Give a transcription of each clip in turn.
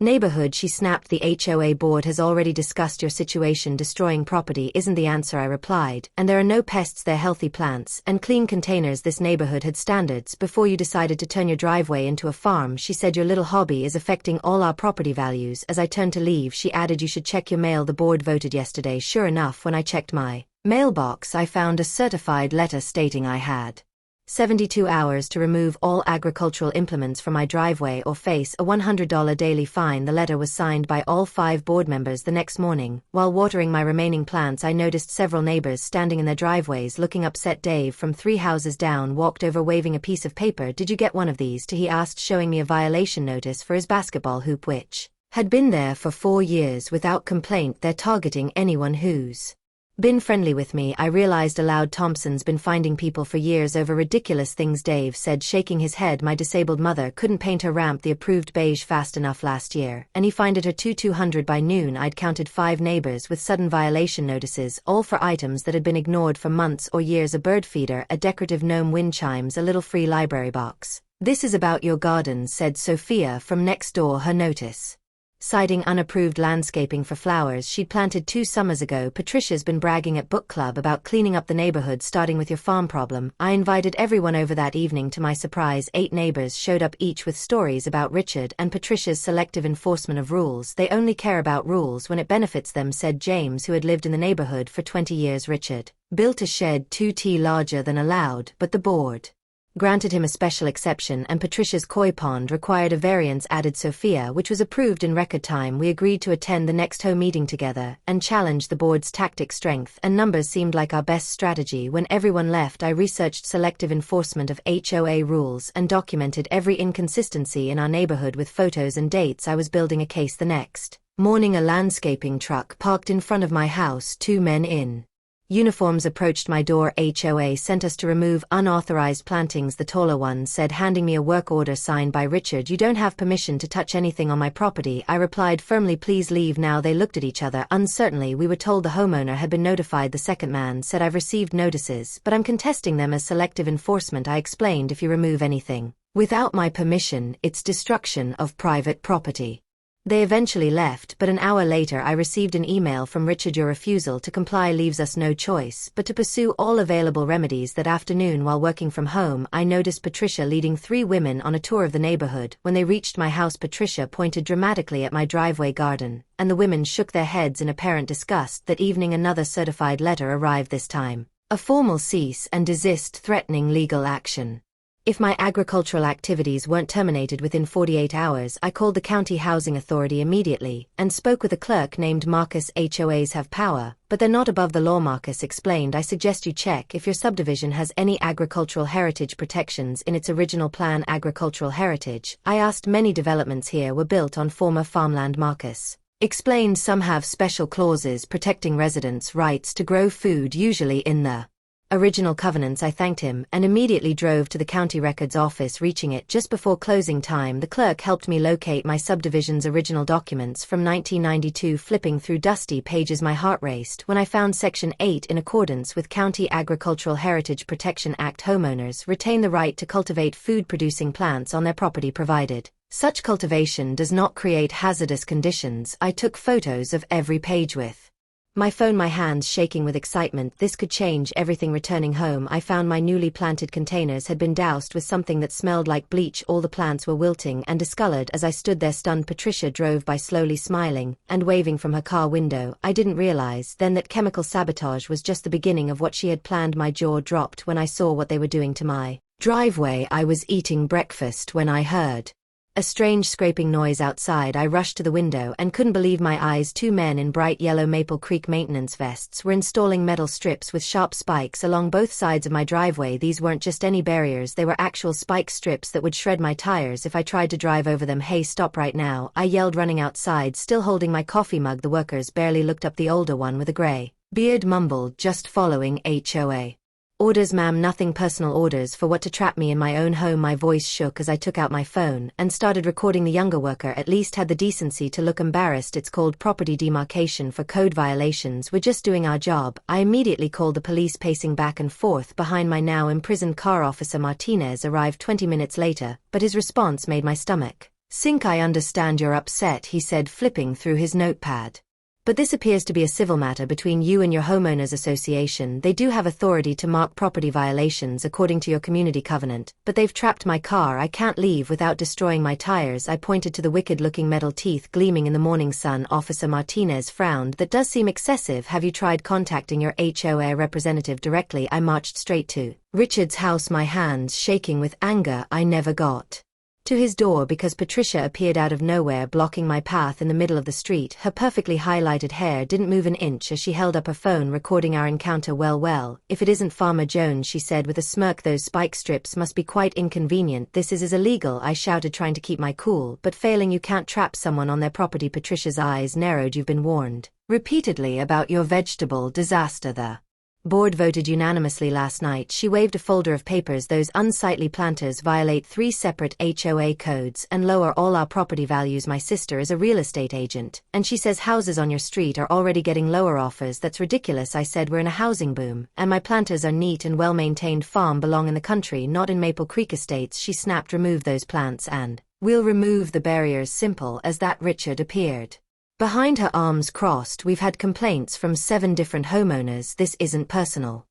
Neighborhood, she snapped. The HOA board has already discussed your situation. Destroying property isn't the answer, I replied, and there are no pests there, healthy plants and clean containers. This neighborhood had standards before you decided to turn your driveway into a farm. She said your little hobby is affecting all our property values. As I turned to leave, she added, you should check your mail. The board voted yesterday. Sure enough, when I checked my mailbox, I found a certified letter stating I had 72 hours to remove all agricultural implements from my driveway or face a $100 daily fine. The letter was signed by all 5 board members. The next morning, while watering my remaining plants, I noticed several neighbors standing in their driveways looking upset. Dave from 3 houses down walked over waving a piece of paper. Did you get one of these? He asked, showing me a violation notice for his basketball hoop, which had been there for 4 years without complaint. They're targeting anyone who's been friendly with me, I realized aloud. Thompson's been finding people for years over ridiculous things, Dave said, shaking his head. My disabled mother couldn't paint her ramp the approved beige fast enough last year, and he fined her 200 by noon. I'd counted 5 neighbors with sudden violation notices, all for items that had been ignored for months or years: a bird feeder, a decorative gnome, wind chimes, a little free library box. This is about your garden, said Sophia from next door, her notice citing unapproved landscaping for flowers she'd planted 2 summers ago. Patricia's been bragging at book club about cleaning up the neighborhood, starting with your farm problem. I invited everyone over that evening. To my surprise, 8 neighbors showed up, each with stories about Richard and Patricia's selective enforcement of rules. They only care about rules when it benefits them, said James, who had lived in the neighborhood for 20 years. Richard built a shed 2t larger than allowed, but the board granted him a special exception, and Patricia's koi pond required a variance, added Sophia, which was approved in record time. We agreed to attend the next HOA meeting together and challenge the board's tactic. Strength and numbers seemed like our best strategy. When everyone left, I researched selective enforcement of HOA rules and documented every inconsistency in our neighborhood with photos and dates. I was building a case. The next morning, a landscaping truck parked in front of my house. 2 men in uniforms approached my door. HOA sent us to remove unauthorized plantings, the taller one said, handing me a work order signed by Richard. You don't have permission to touch anything on my property, I replied firmly. Please leave now. They looked at each other uncertainly. We were told the homeowner had been notified. The second man said, I've received notices, but I'm contesting them as selective enforcement. I explained, if you remove anything without my permission, it's destruction of private property. They eventually left, but an hour later I received an email from Richard. Your refusal to comply leaves us no choice but to pursue all available remedies. That afternoon, while working from home, I noticed Patricia leading 3 women on a tour of the neighborhood. When they reached my house, Patricia pointed dramatically at my driveway garden, and the women shook their heads in apparent disgust. That evening, another certified letter arrived, this time a formal cease and desist threatening legal action if my agricultural activities weren't terminated within 48 hours. I called the county housing authority immediately and spoke with a clerk named Marcus. HOAs have power, but they're not above the law, Marcus explained. I suggest you check if your subdivision has any agricultural heritage protections in its original plan. Agricultural heritage? I asked. Many developments here were built on former farmland, Marcus explained. Some have special clauses protecting residents' rights to grow food, usually in the original covenants. I thanked him and immediately drove to the county records office. Reaching it just before closing time, the clerk helped me locate my subdivision's original documents from 1992. Flipping through dusty pages, my heart raced when I found Section 8. In accordance with County Agricultural Heritage Protection Act, homeowners retain the right to cultivate food-producing plants on their property provided such cultivation does not create hazardous conditions. I took photos of every page with my phone, my hands shaking with excitement. This could change everything. Returning home, I found my newly planted containers had been doused with something that smelled like bleach. All the plants were wilting and discolored. As I stood there stunned, Patricia drove by, slowly smiling and waving from her car window. I didn't realize then that chemical sabotage was just the beginning of what she had planned. My jaw dropped when I saw what they were doing to my driveway. I was eating breakfast when I heard a strange scraping noise outside. I rushed to the window and couldn't believe my eyes. 2 men in bright yellow Maple Creek maintenance vests were installing metal strips with sharp spikes along both sides of my driveway. These weren't just any barriers, they were actual spike strips that would shred my tires if I tried to drive over them. Hey, stop right now, I yelled, running outside, still holding my coffee mug. The workers barely looked up. The older one with a gray beard mumbled, just following HOA orders, ma'am. Nothing personal, orders for what? To trap me in my own home. My voice shook as I took out my phone and started recording. The younger worker at least had the decency to look embarrassed. It's called property demarcation for code violations. We're just doing our job. I immediately called the police. Pacing back and forth behind my now imprisoned car, Officer Martinez arrived 20 minutes later, but his response made my stomach "Sink, I understand you're upset," he said, flipping through his notepad. "But this appears to be a civil matter between you and your homeowners association. They do have authority to mark property violations according to your community covenant, but they've trapped my car. I can't leave without destroying my tires." I pointed to the wicked-looking metal teeth gleaming in the morning sun. Officer Martinez frowned. "That does seem excessive. Have you tried contacting your HOA representative directly?" I marched straight to Richard's house, my hands shaking with anger. I never got to his door because Patricia appeared out of nowhere, blocking my path in the middle of the street. Her perfectly highlighted hair didn't move an inch as she held up her phone, recording our encounter. Well, if it isn't Farmer Jones," she said with a smirk. "Those spike strips must be quite inconvenient." "This is illegal," I shouted, trying to keep my cool, "but failing you can't trap someone on their property." Patricia's eyes narrowed. "You've been warned repeatedly about your vegetable disaster. The board voted unanimously last night." She waved a folder of papers. "Those unsightly planters violate 3 separate HOA codes and lower all our property values. My sister is a real estate agent, and she says houses on your street are already getting lower offers." "That's ridiculous," I said. "We're in a housing boom, and my planters are neat and well-maintained. Farm belong in the country, not in Maple Creek Estates." She snapped. "Remove those plants and we'll remove the barriers." Simple as that. Richard appeared behind her, arms crossed. "We've had complaints from 7 different homeowners. This isn't personal.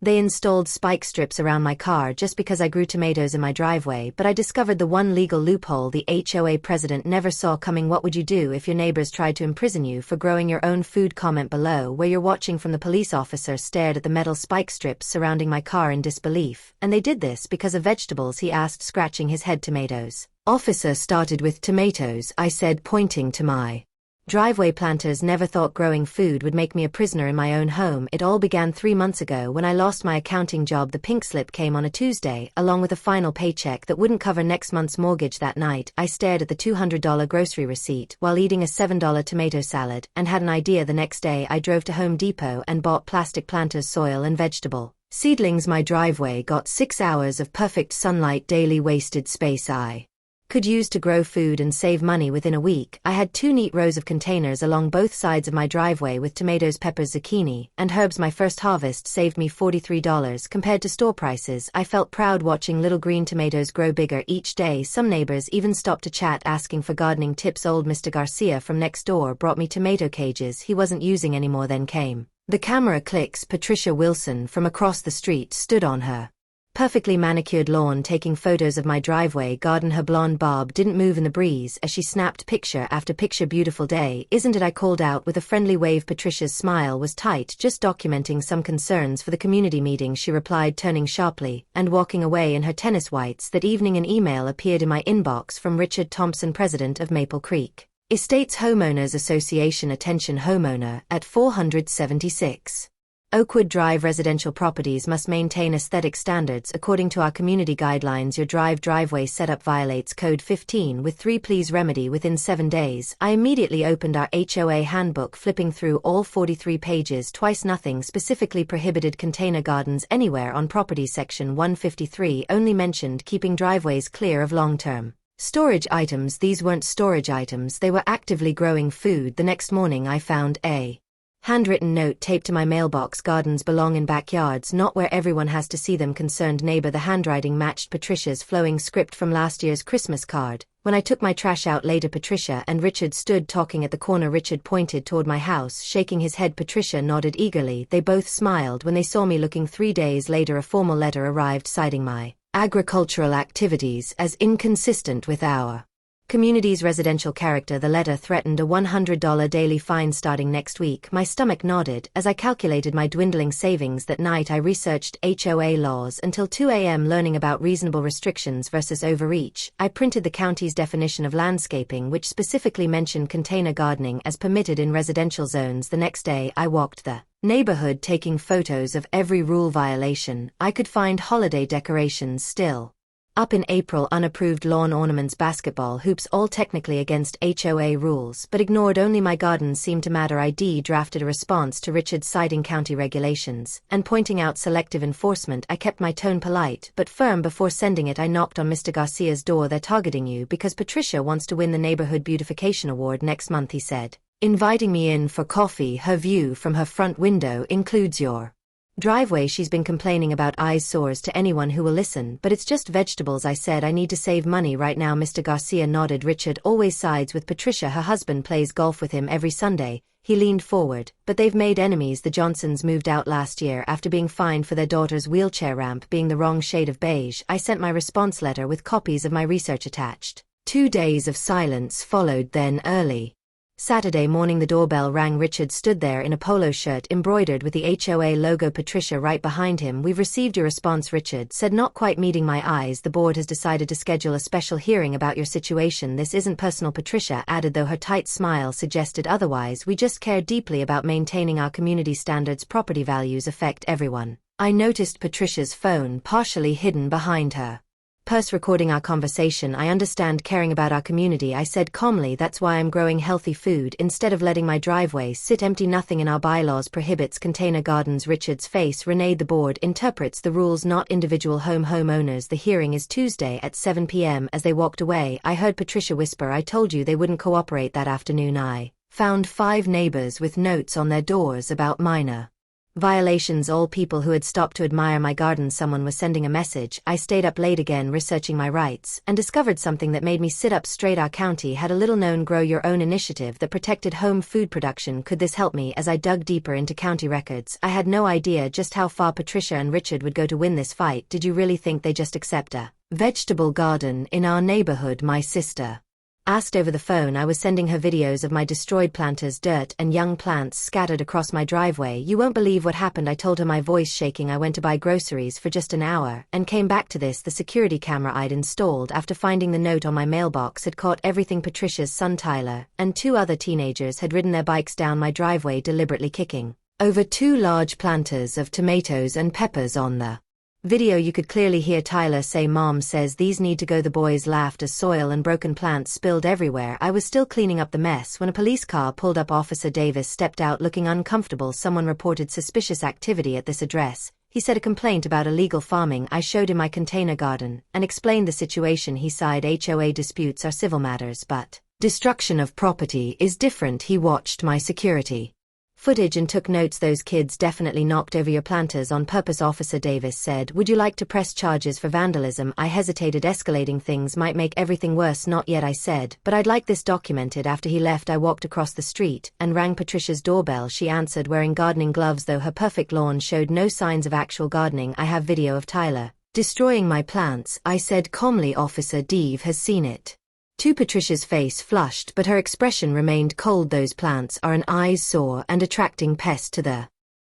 They installed spike strips around my car just because I grew tomatoes in my driveway, but I discovered the one legal loophole the HOA president never saw coming." "What would you do if your neighbors tried to imprison you for growing your own food?" Comment below where you're watching from. The police officer stared at the metal spike strips surrounding my car in disbelief. "And they did this because of vegetables?" he asked, scratching his head. "Tomatoes." "Officer started with tomatoes," I said, pointing to my driveway. "Planters never thought growing food would make me a prisoner in my own home." "It all began 3 months ago when I lost my accounting job." The pink slip came on a Tuesday, along with a final paycheck that wouldn't cover next month's mortgage. That night, I stared at the $200 grocery receipt while eating a $7 tomato salad, and had an idea. The next day, I drove to Home Depot and bought plastic planters, soil and vegetable seedlings. My driveway got 6 hours of perfect sunlight daily. Wasted space I could use to grow food and save money. Within a week, I had 2 neat rows of containers along both sides of my driveway with tomatoes, peppers, zucchini, and herbs. My first harvest saved me $43 compared to store prices. I felt proud watching little green tomatoes grow bigger each day. Some neighbors even stopped to chat, asking for gardening tips. Old Mr. Garcia from next door brought me tomato cages he wasn't using anymore. Then came the camera clicks. Patricia Wilson from across the street stood on her perfectly manicured lawn taking photos of my driveway garden. Her blonde bob didn't move in the breeze as she snapped picture after picture. "Beautiful day, isn't it?" I called out with a friendly wave. Patricia's smile was tight. "Just documenting some concerns for the community meeting," she replied, turning sharply and walking away in her tennis whites. That evening an email appeared in my inbox from Richard Thompson, president of Maple Creek Estates Homeowners Association. "Attention homeowner at 476 Oakwood Drive. Residential properties must maintain aesthetic standards according to our community guidelines. Your driveway setup violates Code 15 with 3. Please remedy within 7 days." I immediately opened our HOA handbook, flipping through all 43 pages. Twice. "Nothing specifically prohibited container gardens anywhere on property." Section 153 only mentioned keeping driveways clear of long-term storage items. These weren't storage items, they were actively growing food. The next morning I found a handwritten note taped to my mailbox. "Gardens belong in backyards, not where everyone has to see them. Concerned neighbor." The handwriting matched Patricia's flowing script from last year's Christmas card. When I took my trash out later, Patricia and Richard stood talking at the corner. Richard pointed toward my house, shaking his head. Patricia nodded eagerly. They both smiled when they saw me looking. 3 days later a formal letter arrived citing my agricultural activities as inconsistent with our community's residential character. The letter threatened a $100 daily fine starting next week. My stomach nodded as I calculated my dwindling savings. That night I researched HOA laws until 2 a.m. learning about reasonable restrictions versus overreach. I printed the county's definition of landscaping, which specifically mentioned container gardening as permitted in residential zones. The next day I walked the neighborhood taking photos of every rule violation. I could find holiday decorations still up in April, unapproved lawn ornaments, basketball hoops, all technically against HOA rules, but ignored. Only my gardens seemed to matter. ID drafted a response to Richard citing county regulations and pointing out selective enforcement. I kept my tone polite but firm before sending it. I knocked on Mr. Garcia's door. "They're targeting you because Patricia wants to win the Neighborhood Beautification Award next month," he said, inviting me in for coffee. "Her view from her front window includes your driveway. She's been complaining about eyes sores to anyone who will listen, but it's just vegetables. I said I need to save money right now. Mr. Garcia nodded. Richard always sides with Patricia. Her husband plays golf with him every Sunday. He leaned forward. But they've made enemies. The Johnsons moved out last year after being fined for their daughter's wheelchair ramp being the wrong shade of beige. I sent my response letter with copies of my research attached. 2 days of silence followed. Then early Saturday morning the doorbell rang. Richard stood there in a polo shirt embroidered with the HOA logo, Patricia right behind him. We've received your response, Richard said, not quite meeting my eyes. The board has decided to schedule a special hearing about your situation. This isn't personal, Patricia added, though her tight smile suggested otherwise. We just care deeply about maintaining our community standards. Property values affect everyone. I noticed Patricia's phone partially hidden behind her purse recording our conversation. I understand caring about our community, I said calmly. That's why I'm growing healthy food instead of letting my driveway sit empty. Nothing in our bylaws prohibits container gardens. Richard's face reneged. The board interprets the rules, not individual homeowners. The hearing is Tuesday at 7 p.m. As they walked away, I heard Patricia whisper, I told you they wouldn't cooperate. That afternoon I found 5 neighbors with notes on their doors about minor violations, all people who had stopped to admire my garden. Someone was sending a message. I stayed up late again researching my rights and discovered something that made me sit up straight. Our county had a little-known grow your own initiative that protected home food production. Could this help me? As I dug deeper into county records, I had no idea just how far Patricia and Richard would go to win this fight. Did you really think they just accept a vegetable garden in our neighborhood? My sister asked over the phone. I was sending her videos of my destroyed planters, dirt and young plants scattered across my driveway. You won't believe what happened, I told her, my voice shaking. I went to buy groceries for just an hour and came back to this. The security camera I'd installed after finding the note on my mailbox had caught everything. Patricia's son Tyler and 2 other teenagers had ridden their bikes down my driveway, deliberately kicking over 2 large planters of tomatoes and peppers. On the video you could clearly hear Tyler say, Mom says these need to go. The boys laughed as soil and broken plants spilled everywhere. I was still cleaning up the mess when a police car pulled up. Officer Davis stepped out looking uncomfortable. Someone reported suspicious activity at this address. He said a complaint about illegal farming. I showed him my container garden and explained the situation. He sighed. HOA disputes are civil matters, but destruction of property is different. He watched my security footage and took notes. Those kids definitely knocked over your planters on purpose, Officer Davis said. Would you like to press charges for vandalism? I hesitated. Escalating things might make everything worse. Not yet, I said, but I'd like this documented. After he left, I walked across the street and rang Patricia's doorbell. She answered wearing gardening gloves, though her perfect lawn showed no signs of actual gardening. I have video of Tyler destroying my plants, I said calmly. Officer Dave has seen it. To Patricia's face flushed, but her expression remained cold. Those plants are an eyesore and attracting pest to the.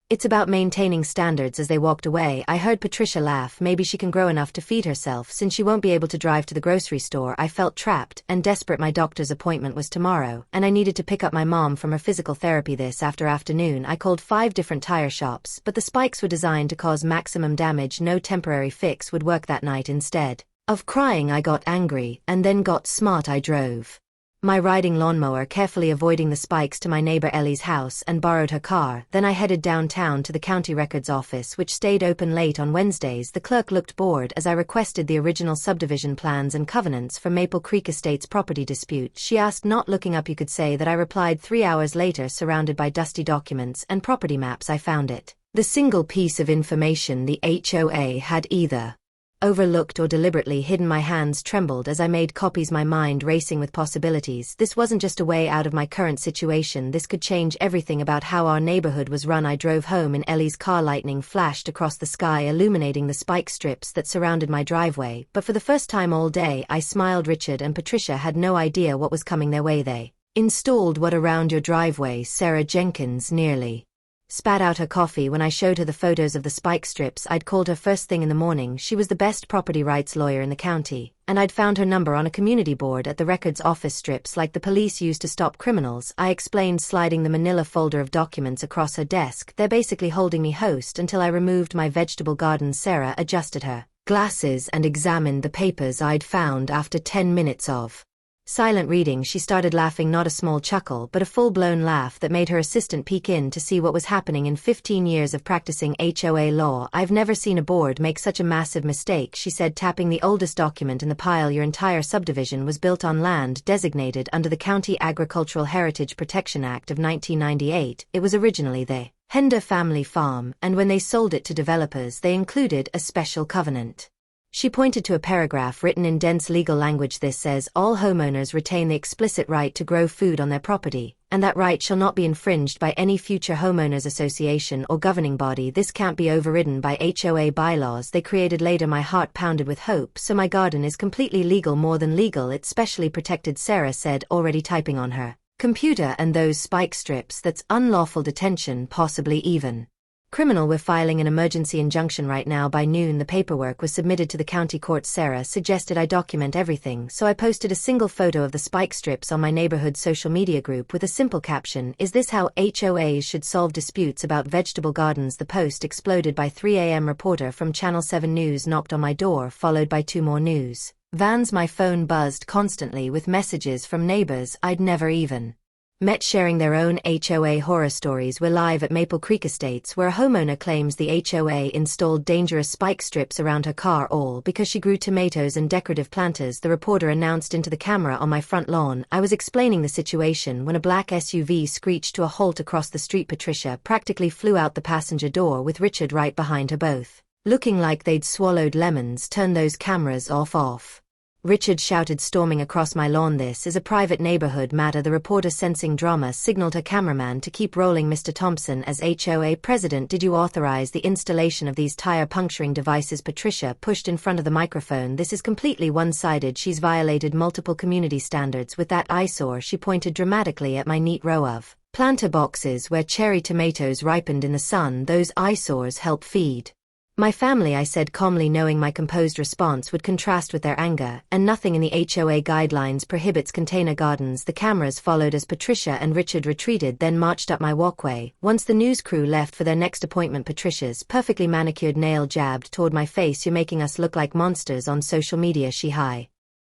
It's about maintaining standards. As they walked away, I heard Patricia laugh. Maybe she can grow enough to feed herself since she won't be able to drive to the grocery store. I felt trapped and desperate. My doctor's appointment was tomorrow, and I needed to pick up my mom from her physical therapy this afternoon. I called 5 different tire shops, but the spikes were designed to cause maximum damage. No temporary fix would work that night. Instead of crying, I got angry and then got smart. I drove my riding lawnmower, carefully avoiding the spikes, to my neighbor Ellie's house and borrowed her car. Then I headed downtown to the county records office, which stayed open late on Wednesdays. The clerk looked bored as I requested the original subdivision plans and covenants for Maple Creek Estates property dispute. She asked, not looking up. You could say that I replied 3 hours later, surrounded by dusty documents and property maps. I found it the single piece of information the HOA had either overlooked or deliberately hidden. My hands trembled as I made copies, my mind racing with possibilities. This wasn't just a way out of my current situation. This could change everything about how our neighborhood was run. I drove home in Ellie's car. Lightning flashed across the sky, illuminating the spike strips that surrounded my driveway. But for the first time all day, I smiled. Richard and Patricia had no idea what was coming their way. They installed what around your driveway? Sarah Jenkins nearly spat out her coffee when I showed her the photos of the spike strips. I'd called her first thing in the morning. She was the best property rights lawyer in the county, and I'd found her number on a community board at the records office. Strips like the police used to stop criminals, I explained, sliding the manila folder of documents across her desk. They're basically holding me host until I removed my vegetable garden. Sarah adjusted her glasses and examined the papers I'd found. After 10 minutes of silent reading, she started laughing, not a small chuckle, but a full-blown laugh that made her assistant peek in to see what was happening. In 15 years of practicing HOA law, I've never seen a board make such a massive mistake, she said, tapping the oldest document in the pile. Your entire subdivision was built on land designated under the County Agricultural Heritage Protection Act of 1998. It was originally the Hender family farm, and when they sold it to developers they included a special covenant. She pointed to a paragraph written in dense legal language. This says all homeowners retain the explicit right to grow food on their property, and that right shall not be infringed by any future homeowners association or governing body. This can't be overridden by HOA bylaws they created later. My heart pounded with hope. So my garden is completely legal, more than legal, it's specially protected, Sarah said, already typing on her computer. And those spike strips, that's unlawful detention, possibly even criminal. We're filing an emergency injunction right now. By noon the paperwork was submitted to the county court. Sarah suggested I document everything, so I posted a single photo of the spike strips on my neighborhood social media group with a simple caption, "Is this how HOAs should solve disputes about vegetable gardens?" The post exploded by 3 a.m. Reporter from Channel 7 News knocked on my door, followed by 2 more news vans. My phone buzzed constantly with messages from neighbors I'd never even met sharing their own HOA horror stories. We're live at Maple Creek Estates, where a homeowner claims the HOA installed dangerous spike strips around her car, all because she grew tomatoes and decorative planters. The reporter announced into the camera on my front lawn. I was explaining the situation when a black SUV screeched to a halt across the street. Patricia practically flew out the passenger door with Richard right behind her, both looking like they'd swallowed lemons. "Turn those cameras off," Richard shouted, storming across my lawn. "This is a private neighborhood matter." The reporter, sensing drama, signaled her cameraman to keep rolling. "Mr. Thompson, as HOA president, did you authorize the installation of these tire puncturing devices?" Patricia pushed in front of the microphone. "This is completely one-sided. She's violated multiple community standards with that eyesore." She pointed dramatically at my neat row of planter boxes where cherry tomatoes ripened in the sun. "Those eyesores help feed my family," I said calmly, knowing my composed response would contrast with their anger. "And nothing in the HOA guidelines prohibits container gardens." The cameras followed as Patricia and Richard retreated, then marched up my walkway. Once the news crew left for their next appointment, Patricia's perfectly manicured nail jabbed toward my face. "You're making us look like monsters on social media," she high